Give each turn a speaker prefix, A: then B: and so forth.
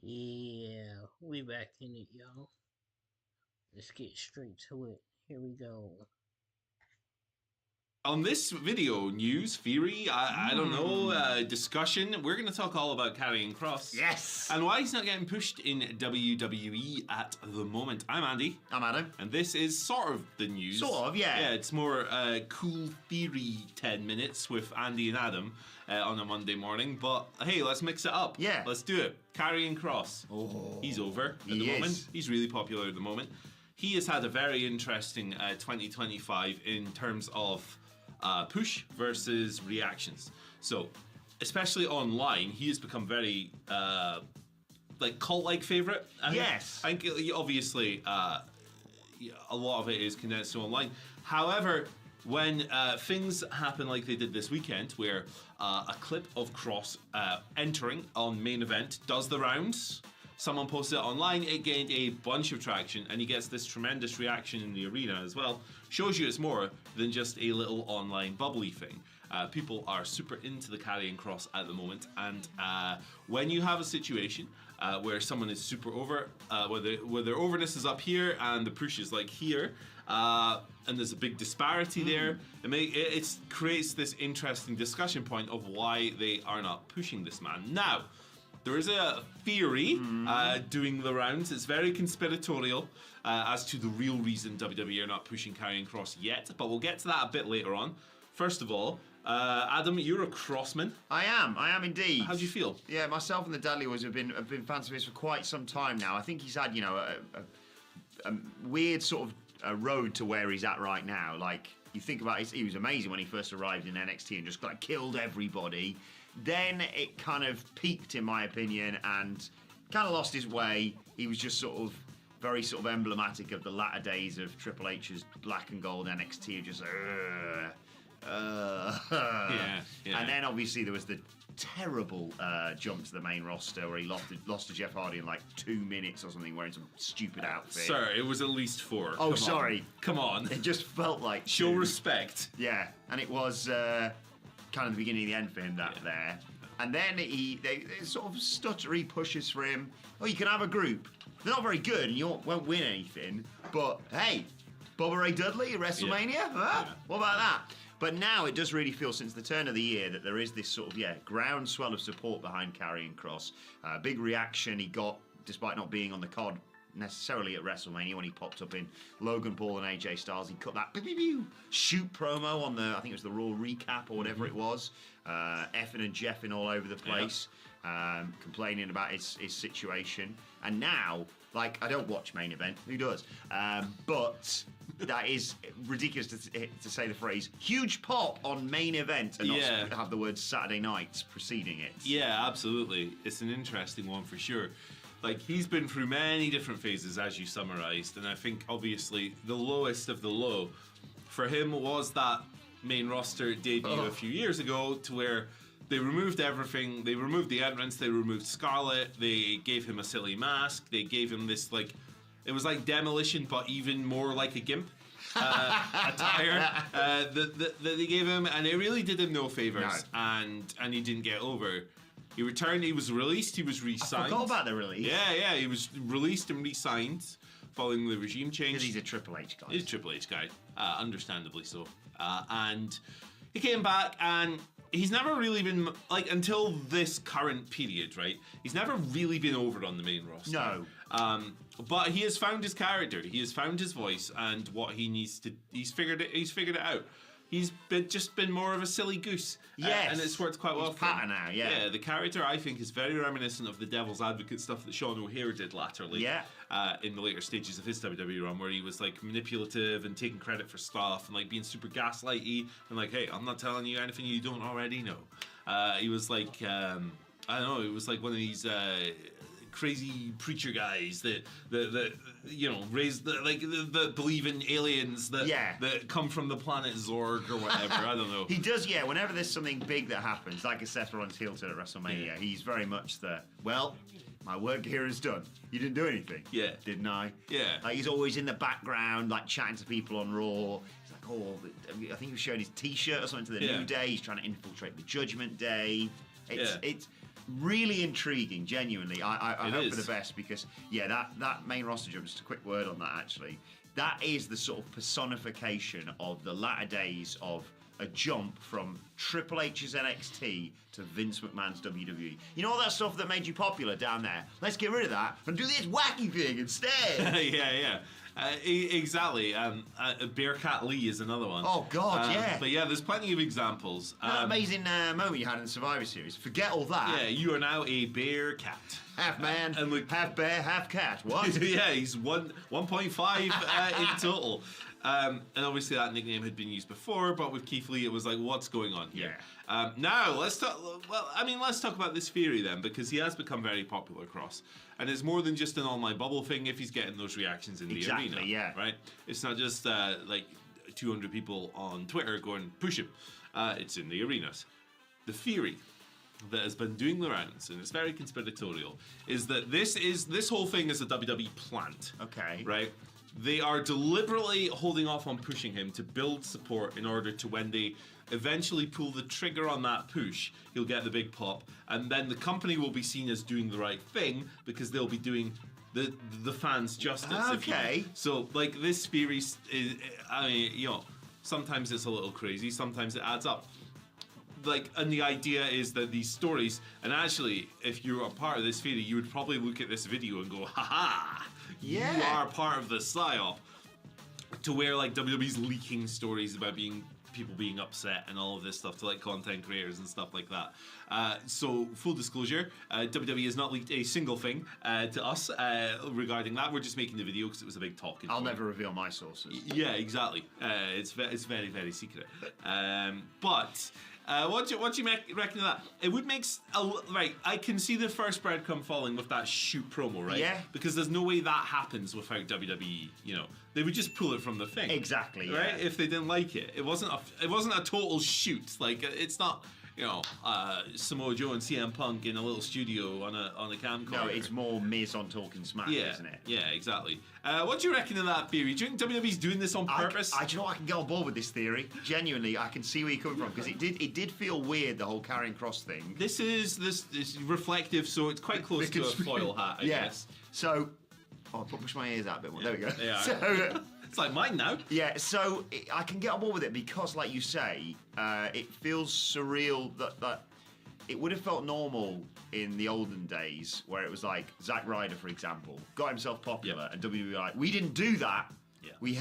A: Yeah, we back in it, y'all. Let's get straight to it. Here we go.
B: On this video, news, theory, I don't know, discussion, we're going to talk all about Karrion Kross.
C: Yes!
B: And why he's not getting pushed in WWE at the moment. I'm Andy.
C: I'm Adam.
B: And this is sort of the news.
C: Sort of, yeah.
B: Yeah, it's more cool theory 10 minutes with Andy and Adam on a Monday morning. But hey, let's mix it up.
C: Yeah.
B: Let's do it. Karrion Kross.
C: Oh.
B: He's over at the moment. He's really popular at the moment. He has had a very interesting 2025 in terms of push versus reactions. So, especially online, he has become very cult-like favorite.
C: Yes.
B: I think obviously a lot of it is condensed to online. However, when things happen like they did this weekend, where a clip of Kross entering on main event does the rounds. Someone posted it online, it gained a bunch of traction, and he gets this tremendous reaction in the arena as well. Shows you it's more than just a little online bubbly thing. People are super into the Karrion Kross at the moment, and when you have a situation where someone is super over, where their overness is up here and the push is like here, and there's a big disparity there, it creates this interesting discussion point of why they are not pushing this man. Now, there is a theory doing the rounds. It's very conspiratorial as to the real reason WWE are not pushing Karrion Kross yet, but we'll get to that a bit later on. First of all, Adam, you're a Krossman.
C: I am indeed.
B: How do you feel?
C: Yeah, myself and the Dudley Boys have been fans of his for quite some time now. I think he's had, a weird sort of road to where he's at right now. Like, you think about it, he was amazing when he first arrived in NXT and just killed everybody. Then it kind of peaked, in my opinion, and kind of lost his way. He was just sort of very sort of emblematic of the latter days of Triple H's black and gold NXT, just
B: yeah.
C: And then obviously there was the terrible jump to the main roster where he lost to Jeff Hardy in like 2 minutes or something, wearing some stupid outfit.
B: Sir, it was at least 4.
C: Oh, sorry.
B: Come on.
C: It just felt like
B: show respect.
C: Yeah, and it was kind of the beginning of the end for him there. And then they sort of stuttery pushes for him. Oh, you can have a group. They're not very good and you won't win anything. But hey, Bubba Ray Dudley at WrestleMania?
B: Yeah.
C: Huh? What about that? But now it does really feel, since the turn of the year, that there is this sort of, groundswell of support behind Karrion Kross. Big reaction he got, despite not being on the card necessarily at WrestleMania, when he popped up in Logan Paul and AJ Styles. He cut that shoot promo on I think it was the Raw recap or whatever it was, effing and jeffing all over the place, complaining about his situation. And now, I don't watch main event, who does? But that is ridiculous to say the phrase huge pop on main event and not have the word Saturday night preceding it.
B: Yeah, absolutely. It's an interesting one for sure. He's been through many different phases, as you summarised, and I think, obviously, the lowest of the low for him was that main roster debut a few years ago, to where they removed everything. They removed the entrance, they removed Scarlett, they gave him a silly mask, they gave him this, it was like Demolition, but even more like a gimp attire that they gave him, and it really did him no favours, and he didn't get over. He returned, he was released, he was re-signed.
C: I forgot about the release.
B: Yeah, he was released and re-signed following the regime change.
C: Because he's a Triple H guy.
B: He's a Triple H guy, understandably so. And he came back, and he's never really been, until this current period, right? He's never really been over on the main roster.
C: No.
B: But he has found his character, he has found his voice, and what he needs to, he's figured it out. He's just been more of a silly goose.
C: Yes.
B: And it's worked quite well for
C: him.
B: Now, yeah, the character, I think, is very reminiscent of the Devil's Advocate stuff that Sean O'Haire did latterly.
C: Yeah.
B: In the later stages of his WWE run, where he was manipulative and taking credit for stuff and being super gaslighty and hey, I'm not telling you anything you don't already know. He was I don't know, he was one of these crazy preacher guys that raise that believe in aliens that come from the planet Zorg or whatever. I don't know.
C: He does, whenever there's something big that happens, like a Seth Rollins heel turn at WrestleMania, he's very much my work here is done. You didn't do anything.
B: Yeah.
C: Didn't I?
B: Yeah.
C: He's always in the background, chatting to people on Raw. He's I think he was showing his t-shirt or something to the New Day. He's trying to infiltrate the Judgment Day. It's really intriguing, genuinely. I
B: It
C: hope
B: is.
C: for the best because, that main roster jump, just a quick word on that actually, that is the sort of personification of the latter days of a jump from Triple H's NXT to Vince McMahon's WWE. You know all that stuff that made you popular down there? Let's get rid of that and do this wacky thing instead.
B: Yeah. Exactly. Bearcat Lee is another one.
C: Oh, God, yeah.
B: But yeah, there's plenty of examples.
C: That amazing moment you had in the Survivor Series. Forget all that.
B: Yeah, you are now a bear cat.
C: Half man,
B: and look,
C: half bear, half cat. What?
B: Yeah, he's 1.5 in total. And obviously that nickname had been used before, but with Keith Lee, it was like, what's going on here? Now, let's talk. Well, I mean, let's talk about this theory then, because he has become very popular, Kross, and it's more than just an online bubble thing. If he's getting those reactions in the arena, right? It's not just like 200 people on Twitter going push him. It's in the arenas. The theory that has been doing the rounds, and it's very conspiratorial, is that this whole thing is a WWE plant.
C: Okay.
B: Right? They are deliberately holding off on pushing him to build support in order to, when they eventually pull the trigger on that push, he'll get the big pop, and then the company will be seen as doing the right thing because they'll be doing the fans justice.
C: Okay.
B: So like this theory is, I mean, you know, sometimes it's a little crazy, sometimes it adds up. Like, and the idea is that these stories, and actually, if you're a part of this theory, you would probably look at this video and go, ha, you are part of the psyop. To where like WWE's leaking stories about people being upset and all of this stuff to like content creators and stuff like that. So full disclosure, WWE has not leaked a single thing to us regarding that. We're just making the video because it was a big talking point.
C: I'll never reveal my sources.
B: Yeah, exactly. It's very, very secret. But what do you reckon of that? It would make right. I can see the first breadcrumb falling with that shoot promo, right?
C: Yeah.
B: Because there's no way that happens without WWE. You know, they would just pull it from the thing.
C: Exactly.
B: Right.
C: Yeah.
B: If they didn't like it, it wasn't a total shoot. Like it's not. You know, Samoa Joe and CM Punk in a little studio on a camcorder.
C: No, it's more Miz on Talking Smack, isn't it?
B: Yeah, exactly. What do you reckon of that theory? Do you think WWE's doing this on purpose?
C: Do you know what? I can get on board with this theory. Genuinely, I can see where you're coming from because it did feel weird, the whole Karrion Kross thing.
B: This is reflective, so it's quite close to a foil hat, I guess.
C: So, I'll push my ears out a bit more.
B: Yeah.
C: There we go.
B: Yeah.
C: So,
B: it's like mine now.
C: yeah, so I can get on board with it because, like you say, it feels surreal that it would have felt normal in the olden days where it was like Zack Ryder, for example, got himself popular and WWE were like, we didn't do that.
B: Yeah.
C: We